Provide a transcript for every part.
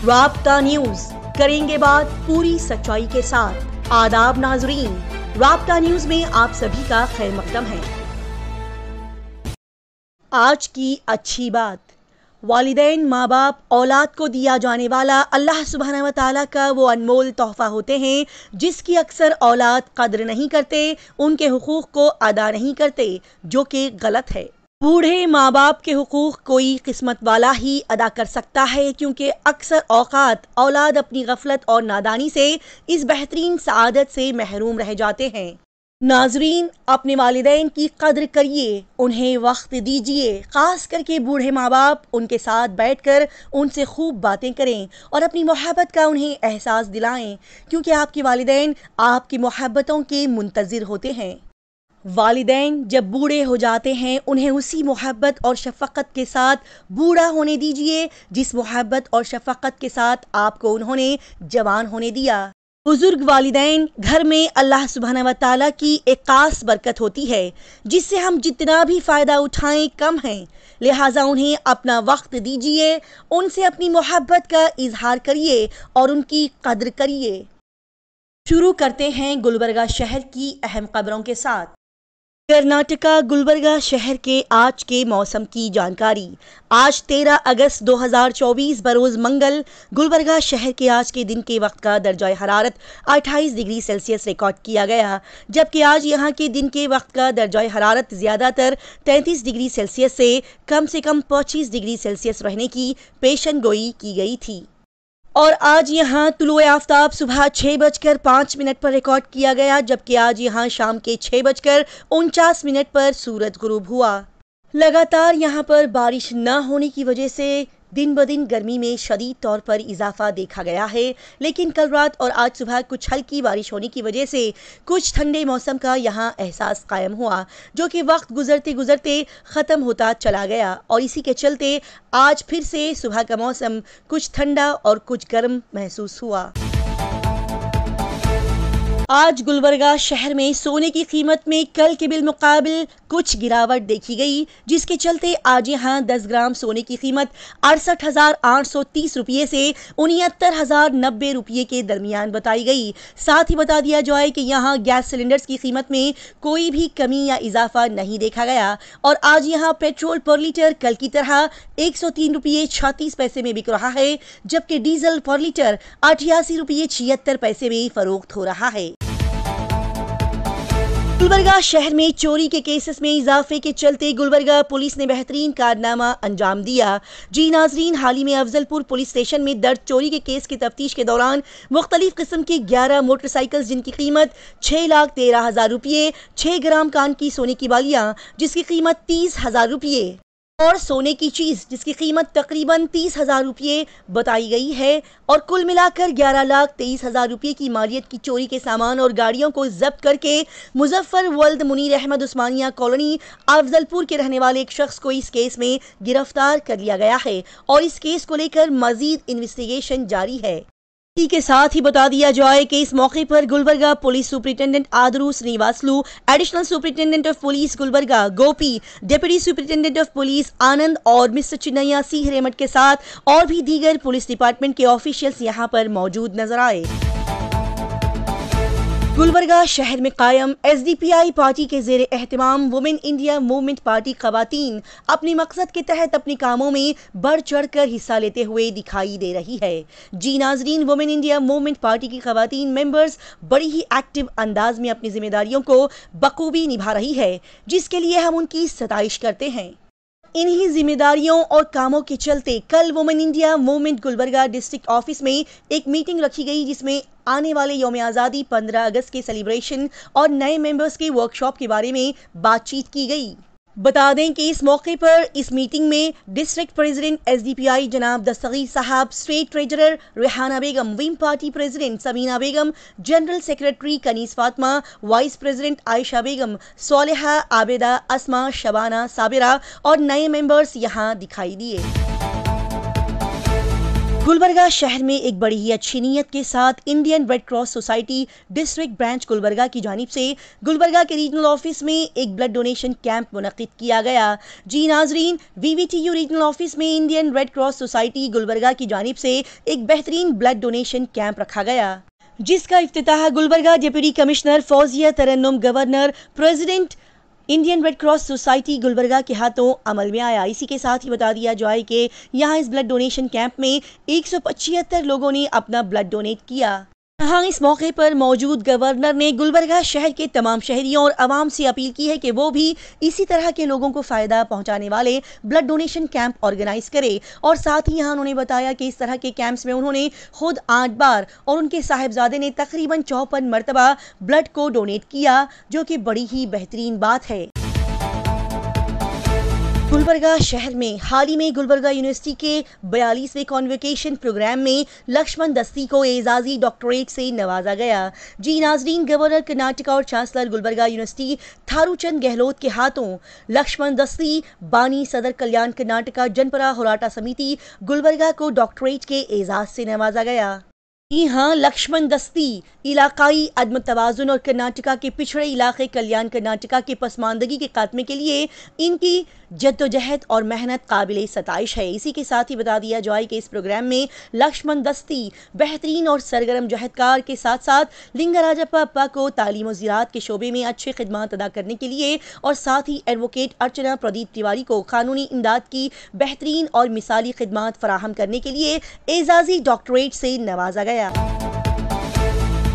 राब्ता न्यूज, करेंगे बात पूरी सच्चाई के साथ। आदाब नाजरीन, राब्ता न्यूज में आप सभी का खैर मकदम है। आज की अच्छी बात, वालिदैन माँ बाप औलाद को दिया जाने वाला अल्लाह सुब्हानहू व तआला का वो अनमोल तोहफा होते हैं जिसकी अक्सर औलाद कद्र नहीं करते, उनके हुकूक को अदा नहीं करते, जो कि गलत है। बूढ़े माँ बाप के हुकूक कोई किस्मत वाला ही अदा कर सकता है, क्योंकि अक्सर औकात औलाद अपनी गफलत और नादानी से इस बेहतरीन सआदत से महरूम रह जाते हैं। नाजरीन, अपने वालिदैन की कद्र करिए, उन्हें वक्त दीजिए, खास करके बूढ़े माँ बाप। उनके साथ बैठकर उनसे खूब बातें करें और अपनी मोहब्बत का उन्हें एहसास दिलाएं, क्योंकि आपके वालिदैन आपकी मोहब्बतों के मुंतज़िर होते हैं। वालिदैन जब बूढ़े हो जाते हैं, उन्हें उसी मोहब्बत और शफकत के साथ बूढ़ा होने दीजिए जिस मोहब्बत और शफकत के साथ आपको उन्होंने जवान होने दिया। बुजुर्ग वालिदैन घर में अल्लाह सुब्हानहू व तआला की एक खास बरकत होती है, जिससे हम जितना भी फ़ायदा उठाएं कम है। लिहाजा उन्हें अपना वक्त दीजिए, उनसे अपनी मोहब्बत का इजहार करिए और उनकी कद्र करिए। शुरू करते हैं गुलबर्गा शहर की अहम खबरों के साथ। कर्नाटका गुलबर्गा शहर के आज के मौसम की जानकारी। आज 13 अगस्त 2024 बरोज़ मंगल गुलबर्गा शहर के आज के दिन के वक्त का दर्जा हरारत 28 डिग्री सेल्सियस रिकॉर्ड किया गया, जबकि आज यहां के दिन के वक्त का दर्जा हरारत ज़्यादातर 33 डिग्री सेल्सियस से कम 25 डिग्री सेल्सियस रहने की पेशन गोई की गई थी। और आज यहाँ तुलुए आफ्ताब सुबह 6:05 पर रिकॉर्ड किया गया, जबकि आज यहाँ शाम के 6:49 पर सूरज गुरूब हुआ। लगातार यहाँ पर बारिश न होने की वजह से दिन ब दिन गर्मी में शदीद तौर पर इजाफा देखा गया है, लेकिन कल रात और आज सुबह कुछ हल्की बारिश होने की वजह से कुछ ठंडे मौसम का यहाँ एहसास कायम हुआ, जो कि वक्त गुजरते गुजरते ख़त्म होता चला गया। और इसी के चलते आज फिर से सुबह का मौसम कुछ ठंडा और कुछ गर्म महसूस हुआ। आज गुलबर्गा शहर में सोने की कीमत में कल के बिलमुकाबिल कुछ गिरावट देखी गई, जिसके चलते आज यहाँ 10 ग्राम सोने की कीमत 68,830 रुपये से 69,090 रुपये के दरमियान बताई गई। साथ ही बता दिया जाए कि यहाँ गैस सिलेंडर्स की कीमत में कोई भी कमी या इजाफा नहीं देखा गया और आज यहाँ पेट्रोल पर लीटर कल की तरह 103 रुपये 36 पैसे में बिक रहा है, जबकि डीजल पर लीटर 88 रुपये 76 पैसे में फरोख्त हो रहा है। गुलबर्गा शहर में चोरी के केसेस में इजाफे के चलते गुलबर्गा पुलिस ने बेहतरीन कारनामा अंजाम दिया। जी नाजरीन, हाल ही में अफजलपुर पुलिस स्टेशन में दर्ज चोरी के केस की तफ्तीश के दौरान मुख्तलिफ किस्म की 11 मोटरसाइकिल जिनकी कीमत 6,13,000 रुपये, 6 ग्राम कान की सोने की बालियां जिसकी कीमत 30,000 रुपये और सोने की चीज जिसकी कीमत तकरीबन 30,000 रुपये बताई गई है और कुल मिलाकर 11,23,000 रुपये की मालियत की चोरी के सामान और गाड़ियों को जब्त करके मुजफ्फर वल्द मुनीर अहमद उस्मानिया कॉलोनी अफजलपुर के रहने वाले एक शख्स को इस केस में गिरफ्तार कर लिया गया है और इस केस को लेकर मजीद इन्वेस्टिगेशन जारी है। इसी के साथ ही बता दिया जाए कि इस मौके पर Gulbarga police superintendent Adaru Shrivasalu, additional superintendent of police Gulbarga Gopi, deputy superintendent of police Anand और मिस्टर चिन्नैया सी हिरेमठ के साथ और भी दीगर पुलिस डिपार्टमेंट के ऑफिशियल्स यहां पर मौजूद नजर आए। गुलबर्गा शहर में कायम एसडीपीआई पार्टी के ज़ेरे एहतमाम वुमेन इंडिया मूवमेंट पार्टी खवातीन अपने मकसद के तहत अपने कामों में बढ़ चढ़ कर हिस्सा लेते हुए दिखाई दे रही है। जी नाजरीन, वुमेन इंडिया मूवमेंट पार्टी की खवातीन मेंबर्स बड़ी ही एक्टिव अंदाज में अपनी जिम्मेदारियों को बखूबी निभा रही है, जिसके लिए हम उनकी सताइश करते हैं। इन्हीं जिम्मेदारियों और कामों के चलते कल women India movement Gulbarga district office में एक मीटिंग रखी गई, जिसमें आने वाले यौम आज़ादी 15 अगस्त के सेलिब्रेशन और नए मेंबर्स के वर्कशॉप के बारे में बातचीत की गई। बता दें कि इस मौके पर इस मीटिंग में डिस्ट्रिक्ट प्रेसिडेंट एसडीपीआई जनाब Dastagir Sahab, state treasurer Rehana Begum, wing party president Samina Begum, general secretary Kaneez Fatima, vice president Ayesha Begum, Soleha Abida, Asma, Shabana, Sabira और नए मेंबर्स यहां दिखाई दिए। गुलबर्गा शहर में एक बड़ी ही अच्छी नीयत के साथ Indian red cross society district branch Gulbarga की जानिब से गुलबर्गा के रीजनल ऑफिस में एक ब्लड डोनेशन कैंप मुनक्किद किया गया। जी नाजरीन, VVTU रीजनल ऑफिस में Indian red cross society Gulbarga की जानिब से एक बेहतरीन ब्लड डोनेशन कैंप रखा गया, जिसका इफ्तिताह Gulbarga deputy commissioner Fouzia Tarannum, governor, president Indian red cross society Gulbarga के हाथों अमल में आया। इसी के साथ ही बता दिया जाए कि यहाँ इस ब्लड डोनेशन कैंप में 175 लोगों ने अपना ब्लड डोनेट किया। हाँ, इस मौके पर मौजूद गवर्नर ने गुलबर्गा शहर के तमाम शहरियों और आवाम से अपील की है कि वो भी इसी तरह के लोगों को फ़ायदा पहुंचाने वाले ब्लड डोनेशन कैंप ऑर्गेनाइज करे। और साथ ही यहाँ उन्होंने बताया कि इस तरह के कैंप्स में उन्होंने खुद 8 बार और उनके साहिबजादे ने तकरीबन 54 मरतबा ब्लड को डोनेट किया, जो कि बड़ी ही बेहतरीन बात है। गुलबर्गा शहर में हाल ही में गुलबर्गा यूनिवर्सिटी के 42वें कॉन्वोकेशन प्रोग्राम में लक्ष्मण दस्ती को एजाजी डॉक्टरेट से नवाजा गया। जी नाजरीन, गवर्नर कर्नाटका और चांसलर गुलबर्गा यूनिवर्सिटी थारूचंद गहलोत के हाथों लक्ष्मण दस्ती बानी सदर कल्याण कर्नाटका जनपरा होराटा समिति गुलबर्गा को डॉक्टरेट के एजाज से नवाजा गया। जी हाँ, लक्ष्मण दस्ती इलाकाई अदम तवाजुन और कर्नाटका के पिछड़े इलाके कल्याण कर्नाटका के पसमानदगी के खात्मे के लिए इनकी जद्दोजहद और मेहनत काबिल सताइश है। इसी के साथ ही बता दिया जाए कि इस प्रोग्राम में लक्ष्मण दस्ती बेहतरीन और सरगर्म जहदकार के साथ साथ लिंगराजप्पा अप्पा को तालीम और ज़राअत के शोबे में अच्छे खिदमात अदा करने के लिए और साथ ही एडवोकेट अर्चना प्रदीप तिवारी को कानूनी इमदाद की बेहतरीन और मिसाली खिदमात फराहम करने के लिए एजाजी डॉक्टरेट से नवाजा गया।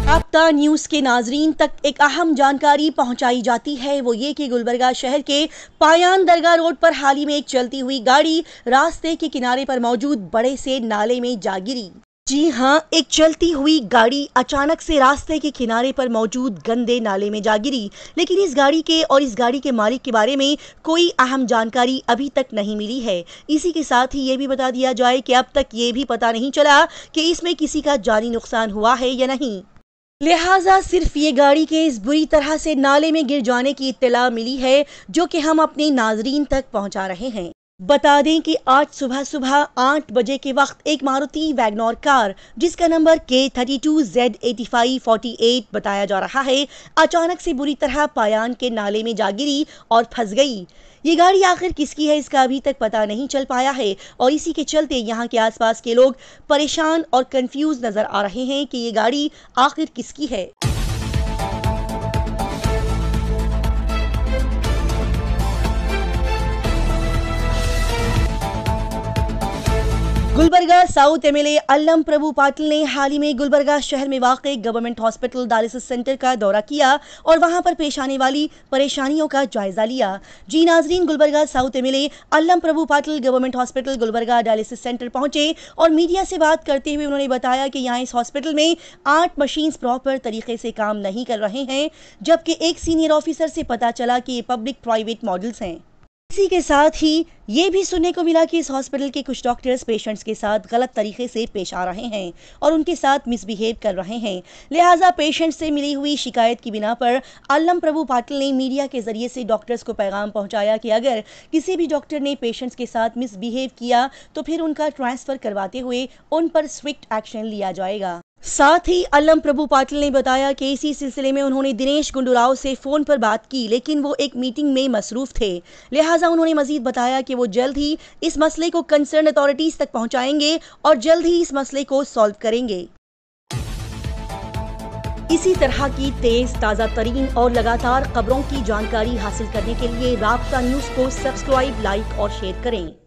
राब्ता न्यूज़ के नाजरीन तक एक अहम जानकारी पहुंचाई जाती है, वो ये कि गुलबर्गा शहर के पायान दरगाह रोड पर हाल ही में एक चलती हुई गाड़ी रास्ते के किनारे पर मौजूद बड़े से नाले में जा गिरी। जी हाँ, एक चलती हुई गाड़ी अचानक से रास्ते के किनारे पर मौजूद गंदे नाले में जा गिरी, लेकिन इस गाड़ी के और इस गाड़ी के मालिक के बारे में कोई अहम जानकारी अभी तक नहीं मिली है। इसी के साथ ही ये भी बता दिया जाए कि अब तक ये भी पता नहीं चला कि इसमें किसी का जानी नुकसान हुआ है या नहीं। लिहाजा सिर्फ ये गाड़ी के इस बुरी तरह से नाले में गिर जाने की इत्तला मिली है, जो कि हम अपने नाजरीन तक पहुंचा रहे हैं। बता दें कि आज सुबह 8 बजे के वक्त एक मारुति वैगनोर कार जिसका नंबर K32Z8548 बताया जा रहा है, अचानक से बुरी तरह पायान के नाले में जा गिरी और फंस गई। ये गाड़ी आखिर किसकी है, इसका अभी तक पता नहीं चल पाया है और इसी के चलते यहाँ के आसपास के लोग परेशान और कंफ्यूज नजर आ रहे हैं कि ये गाड़ी आखिर किसकी है। गुलबर्गा साउथ MLA अल्लम प्रभु पाटिल ने हाल ही में गुलबर्गा शहर में वाक़ गवर्नमेंट हॉस्पिटल डायलिसिस सेंटर का दौरा किया और वहां पर पेश आने वाली परेशानियों का जायजा लिया। जी नाजरीन, Gulbarga south MLA Allam Prabhu Patil government hospital Gulbarga dialysis centre पहुंचे और मीडिया से बात करते हुए उन्होंने बताया कि यहाँ इस हॉस्पिटल में 8 मशीन्स प्रॉपर तरीके से काम नहीं कर रहे हैं, जबकि एक सीनियर ऑफिसर से पता चला कि ये पब्लिक प्राइवेट मॉडल्स हैं। इसी के साथ ही ये भी सुनने को मिला कि इस हॉस्पिटल के कुछ डॉक्टर्स पेशेंट्स के साथ गलत तरीके से पेश आ रहे हैं और उनके साथ मिसबिहेव कर रहे हैं। लिहाजा पेशेंट्स से मिली हुई शिकायत की बिना पर अल्लम प्रभु पाटिल ने मीडिया के जरिए से डॉक्टर्स को पैगाम पहुंचाया कि अगर किसी भी डॉक्टर ने पेशेंट्स के साथ मिसबिहेव किया तो फिर उनका ट्रांसफ़र करवाते हुए उन पर स्ट्रिक्ट एक्शन लिया जाएगा। साथ ही अल्लम प्रभु पाटिल ने बताया कि इसी सिलसिले में उन्होंने दिनेश गुंडूराव से फ़ोन पर बात की, लेकिन वो एक मीटिंग में मसरूफ़ थे। लिहाजा उन्होंने मजीद बताया कि वो जल्द ही इस मसले को कंसर्न अथॉरिटीज़ तक पहुंचाएंगे और जल्द ही इस मसले को सॉल्व करेंगे। इसी तरह की तेज़ ताज़ा तरीन और लगातार खबरों की जानकारी हासिल करने के लिए राब्ता न्यूज़ को सब्सक्राइब, लाइक और शेयर करें।